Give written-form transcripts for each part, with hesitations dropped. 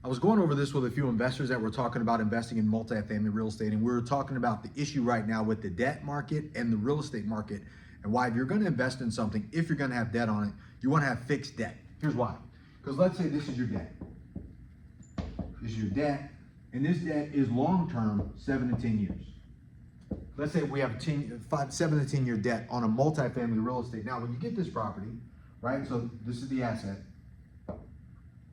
I was going over this with a few investors that were talking about investing in multifamily real estate, and we were talking about the issue right now with the debt market and the real estate market, and why if you're going to invest in something, if you're going to have debt on it, you want to have fixed debt. Here's why. Because let's say this is your debt. This is your debt, and this debt is long-term, 7 to 10 years. Let's say we have 7 to 10 year debt on a multifamily real estate. Now, when you get this property, right, so this is the asset,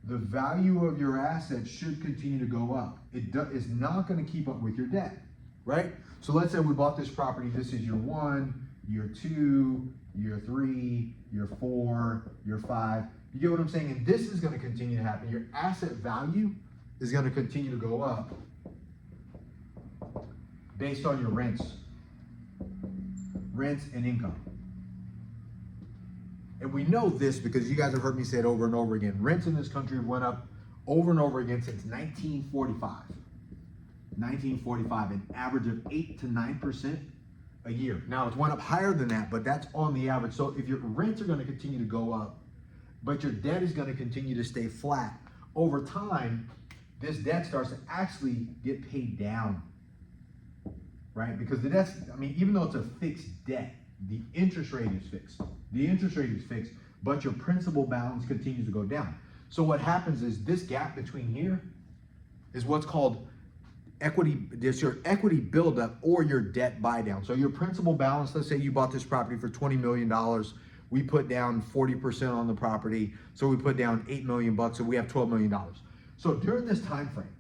the value of your asset should continue to go up. It is not going to keep up with your debt, right? So let's say we bought this property. This is year 1, year 2, year 3, year 4, year 5. You get what I'm saying? And this is going to continue to happen. Your asset value is going to continue to go up based on your rents and income. And we know this because you guys have heard me say it over and over again. Rents in this country went up over and over again since 1945. 1945, an average of 8 to 9% a year. Now it's went up higher than that, but that's on the average. So if your rents are going to continue to go up, but your debt is going to continue to stay flat, over time, this debt starts to actually get paid down, right? Because the debt's, I mean, even though it's a fixed debt, the interest rate is fixed. The interest rate is fixed, but your principal balance continues to go down. So what happens is this gap between here is what's called equity, this your equity buildup or your debt buy down. So your principal balance, let's say you bought this property for $20 million. We put down 40% on the property. So we put down $8 million bucks, so we have $12 million. So during this time frame,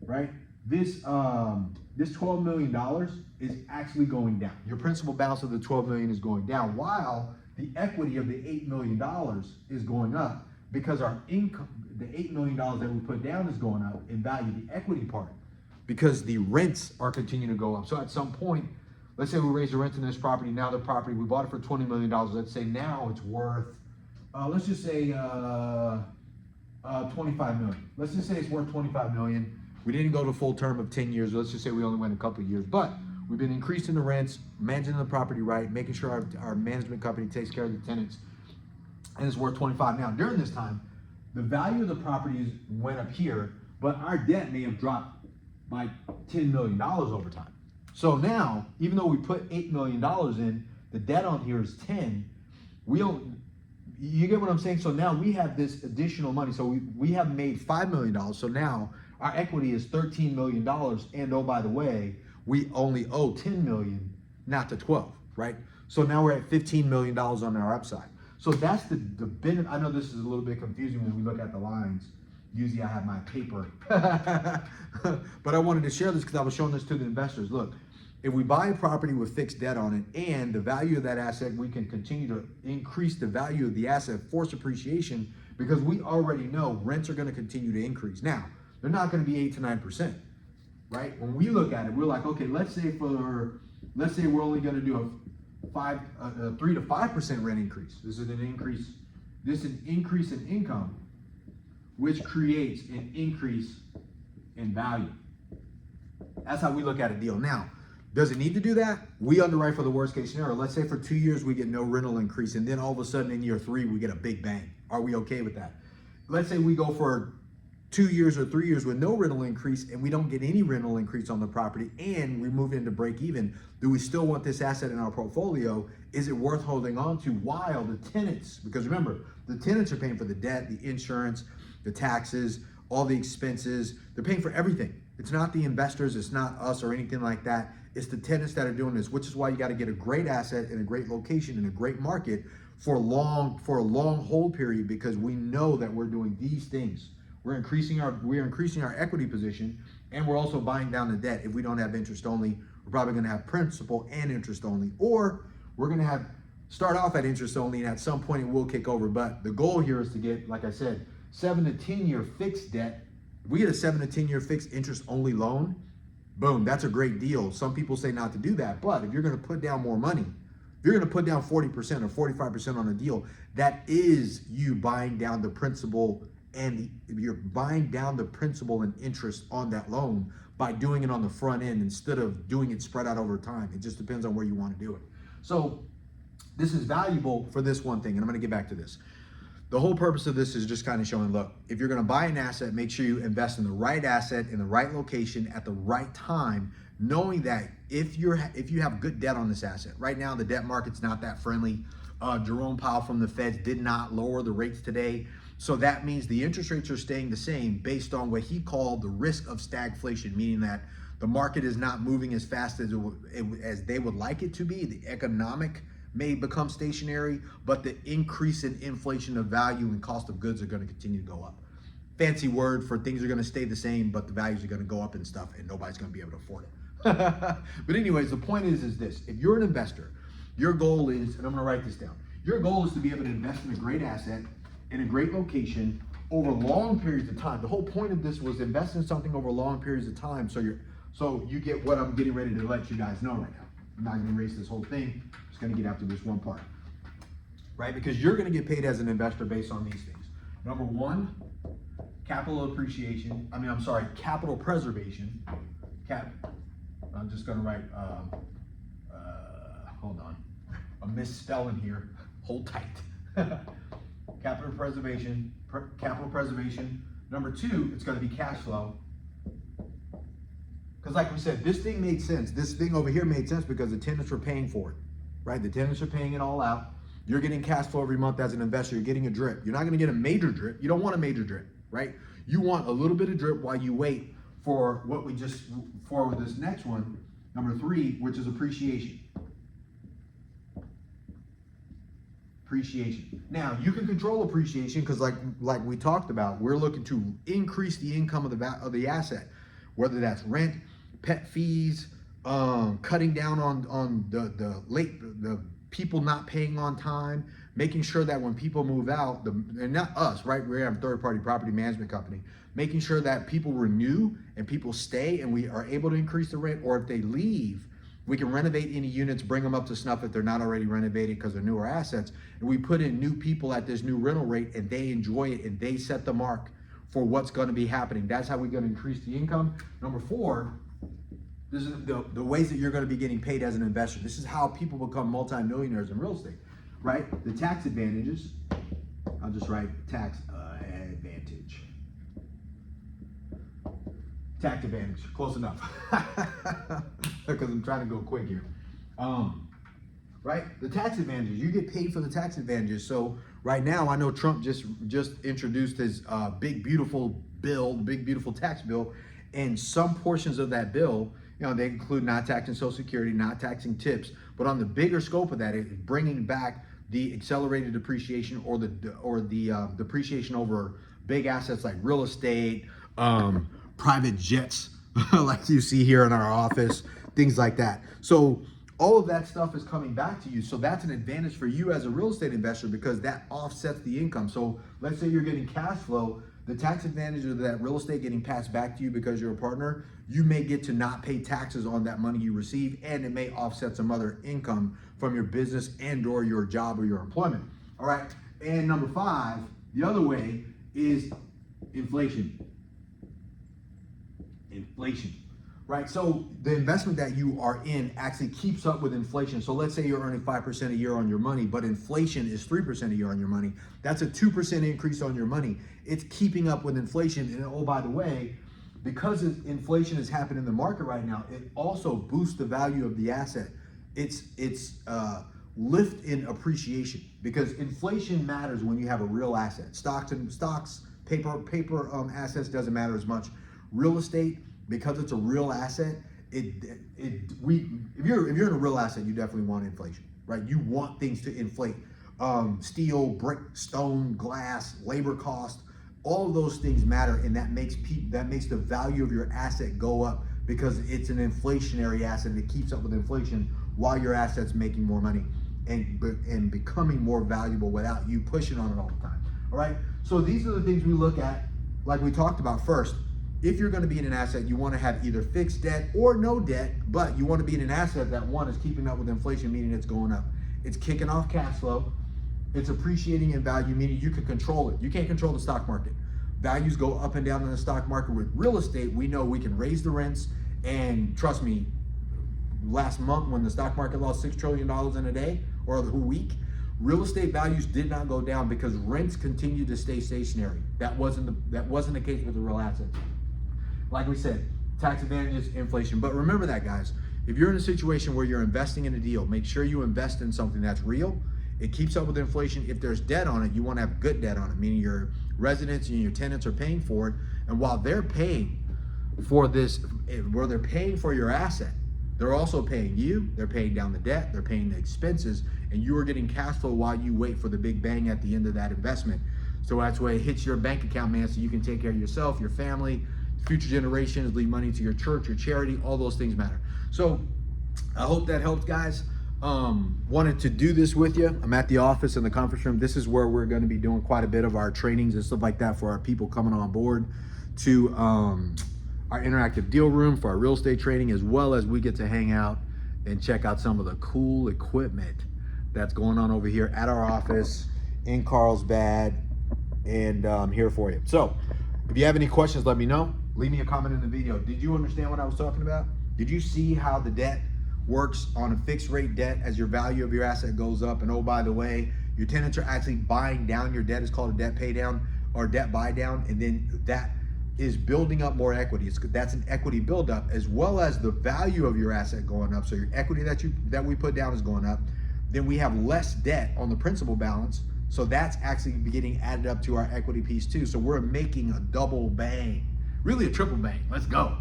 right, this $12 million is actually going down. Your principal balance of the $12 million is going down, while the equity of the $8 million is going up, because our income, the $8 million that we put down is going up in value, the equity part, because the rents are continuing to go up. So at some point, let's say we raise the rent in this property. Now the property, we bought it for $20 million. Let's say now it's worth, let's just say 25 million. Let's just say it's worth 25 million. We didn't go to full term of 10 years. Let's just say we only went a couple of years, but we've been increasing the rents, managing the property right, making sure our management company takes care of the tenants, and it's worth 25. Now, during this time, the value of the properties went up here, but our debt may have dropped by $10 million over time. So now, even though we put $8 million in, the debt on here is 10. We don't, you get what I'm saying? So now we have this additional money. So we have made $5 million. So now our equity is $13 million. And oh, by the way, we only owe $10 million, not the 12, right? So now we're at $15 million on our upside. So that's the benefit. I know this is a little bit confusing when we look at the lines. Usually I have my paper, but I wanted to share this because I was showing this to the investors. Look, if we buy a property with fixed debt on it and the value of that asset, we can continue to increase the value of the asset, force appreciation, because we already know rents are going to continue to increase. Now, they're not going to be 8 to 9%, right? When we look at it, we're like, okay, let's say we're only going to do a 3 to 5% rent increase. This is an increase in income, which creates an increase in value. That's how we look at a deal. Now, does it need to do that? We underwrite for the worst case scenario. Let's say for 2 years we get no rental increase, and then all of a sudden in year 3 we get a big bang. Are we okay with that? Let's say we go for 2 years or 3 years with no rental increase and we don't get any rental increase on the property and we move into break even. Do we still want this asset in our portfolio? Is it worth holding on to while the tenants, because remember, the tenants are paying for the debt, the insurance, the taxes, all the expenses, they're paying for everything. It's not the investors, it's not us or anything like that. It's the tenants that are doing this, which is why you got to get a great asset in a great location in a great market for a long hold period, because we know that we're doing these things. We're increasing our equity position, and we're also buying down the debt. If we don't have interest only, we're probably going to have principal and interest only, or we're going to start off at interest only, and at some point it will kick over. But the goal here is to get, like I said, 7 to 10 year fixed debt. If we get a 7 to 10 year fixed interest only loan, boom, that's a great deal. Some people say not to do that, but if you're going to put down more money, if you're going to put down 40% or 45% on a deal, that is you buying down the principal, and you're buying down the principal and interest on that loan by doing it on the front end instead of doing it spread out over time. It just depends on where you want to do it. So this is valuable for this one thing, and I'm going to get back to this. the whole purpose of this is just kind of showing, look, if you're going to buy an asset, make sure you invest in the right asset in the right location at the right time, knowing that if you have good debt on this asset. Right now, the debt market's not that friendly. Jerome Powell from the Feds did not lower the rates today. So that means the interest rates are staying the same based on what he called the risk of stagflation, meaning that the market is not moving as fast as they would like it to be. The economic may become stationary, but the increase in inflation of value and cost of goods are going to continue to go up. Fancy word for things are going to stay the same, but the values are going to go up and stuff, and nobody's going to be able to afford it. But anyways, the point is this. If you're an investor, your goal is, and I'm going to write this down, your goal is to be able to invest in a great asset in a great location over long periods of time. The whole point of this was invest in something over long periods of time, so you get what I'm getting ready to let you guys know right now. I'm not going to erase this whole thing. I'm just going to get after this one part, right? Because you're going to get paid as an investor based on these things. Number one, capital preservation. I'm just going to write, hold on, a misspelling here. Hold tight. Capital preservation. Number two, it's going to be cash flow. Because like we said, this thing made sense. This thing over here made sense because the tenants were paying for it, right? The tenants are paying it all out. You're getting cash flow every month as an investor. You're getting a drip. You're not going to get a major drip. You don't want a major drip, right? You want a little bit of drip while you wait for this next one, number three, which is appreciation. Now, you can control appreciation because like we talked about, we're looking to increase the income of the asset, whether that's rent, pet fees, cutting down on the people not paying on time, making sure that when people move out, and not us, right? We have a third-party property management company, making sure that people renew and people stay and we are able to increase the rent, or if they leave, we can renovate any units, bring them up to snuff if they're not already renovated because they're newer assets, and we put in new people at this new rental rate and they enjoy it and they set the mark for what's going to be happening. That's how we're going to increase the income. Number four, this is the ways that you're going to be getting paid as an investor. This is how people become multimillionaires in real estate, right? The tax advantages. I'll just write tax advantage. Tax advantage, close enough. Because I'm trying to go quick here. Right? The tax advantages, you get paid for the tax advantages. So right now, I know Trump just introduced his big beautiful tax bill, and some portions of that bill, they include not taxing Social Security, not taxing tips, but on the bigger scope of that, it's bringing back the accelerated depreciation or the depreciation over big assets like real estate, private jets, like you see here in our office, things like that. So all of that stuff is coming back to you. So that's an advantage for you as a real estate investor because that offsets the income. So let's say you're getting cash flow, the tax advantage of that real estate getting passed back to you because you're a partner, you may get to not pay taxes on that money you receive, and it may offset some other income from your business and or your job or your employment. All right. And number five, the other way is inflation. Right? So the investment that you are in actually keeps up with inflation. So let's say you're earning 5% a year on your money, but inflation is 3% a year on your money. That's a 2% increase on your money. It's keeping up with inflation. And oh, by the way, because inflation is happening in the market right now, it also boosts the value of the asset. It's lift in appreciation because inflation matters when you have a real asset. Stocks, paper assets doesn't matter as much. Real estate, because it's a real asset, if you're in a real asset, you definitely want inflation, right? You want things to inflate. Steel, brick, stone, glass, labor cost, all of those things matter, and that makes the value of your asset go up because it's an inflationary asset that keeps up with inflation while your asset's making more money and becoming more valuable without you pushing on it all the time. All right. So these are the things we look at, like we talked about first. If you're going to be in an asset, you want to have either fixed debt or no debt, but you want to be in an asset that one is keeping up with inflation, meaning it's going up. It's kicking off cash flow. It's appreciating in value, meaning you can control it. You can't control the stock market. Values go up and down in the stock market. With real estate, we know we can raise the rents, and trust me, last month when the stock market lost $6 trillion in a day or a week, Real estate values did not go down because rents continued to stay stationary. That wasn't the case with the real assets. Like we said, tax advantages, inflation. But remember that, guys. If you're in a situation where you're investing in a deal, make sure you invest in something that's real. It keeps up with inflation. If there's debt on it, you want to have good debt on it, meaning your residents and your tenants are paying for it. And while they're paying for this, where they're paying for your asset, they're also paying you, they're paying down the debt, they're paying the expenses, and you are getting cash flow while you wait for the big bang at the end of that investment. So that's why it hits your bank account, man, so you can take care of yourself, your family, future generations, leave money to your church, your charity, all those things matter. So I hope that helps, guys. Wanted to do this with you. I'm at the office in the conference room. This is where we're going to be doing quite a bit of our trainings and stuff like that for our people coming on board to our interactive deal room for our real estate training, as well as we get to hang out and check out some of the cool equipment that's going on over here at our office in Carlsbad, and I'm here for you. So if you have any questions, let me know. Leave me a comment in the video. Did you understand what I was talking about? Did you see how the debt works on a fixed rate debt as your value of your asset goes up? And oh, by the way, your tenants are actually buying down your debt. It's called a debt pay down or debt buy down. And then that is building up more equity. That's an equity buildup, as well as the value of your asset going up. So your equity that we put down is going up. Then we have less debt on the principal balance. So that's actually getting added up to our equity piece too. So we're making a double bang, really a triple bang. Let's go.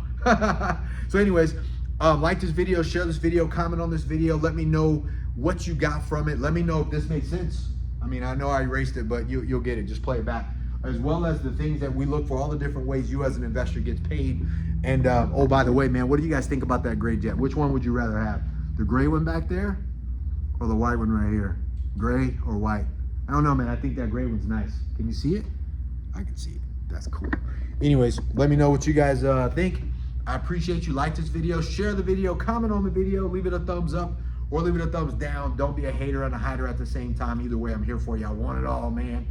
So anyways, like this video, share this video, comment on this video. Let me know what you got from it. Let me know if this made sense. I mean, I know I erased it, but you'll get it. Just play it back. As well as the things that we look for, all the different ways you as an investor gets paid. And oh, by the way, man, what do you guys think about that gray jet? Which one would you rather have? The gray one back there or the white one right here? Gray or white? I don't know, man. I think that gray one's nice. Can you see it? I can see it. That's cool. Anyways, let me know what you guys think. I appreciate you. Like this video, share the video, comment on the video, leave it a thumbs up or leave it a thumbs down. Don't be a hater and a hider at the same time. Either way, I'm here for you. I want it all, man.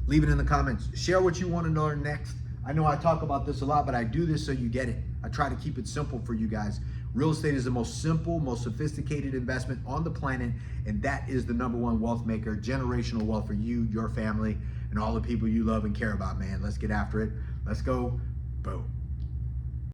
Leave it in the comments. Share what you want to learn next. I know I talk about this a lot, but I do this so you get it. I try to keep it simple for you guys. Real estate is the most simple, most sophisticated investment on the planet, and that is the #1 wealth maker, generational wealth for you, your family, and all the people you love and care about, man. Let's get after it. Let's go. Boom.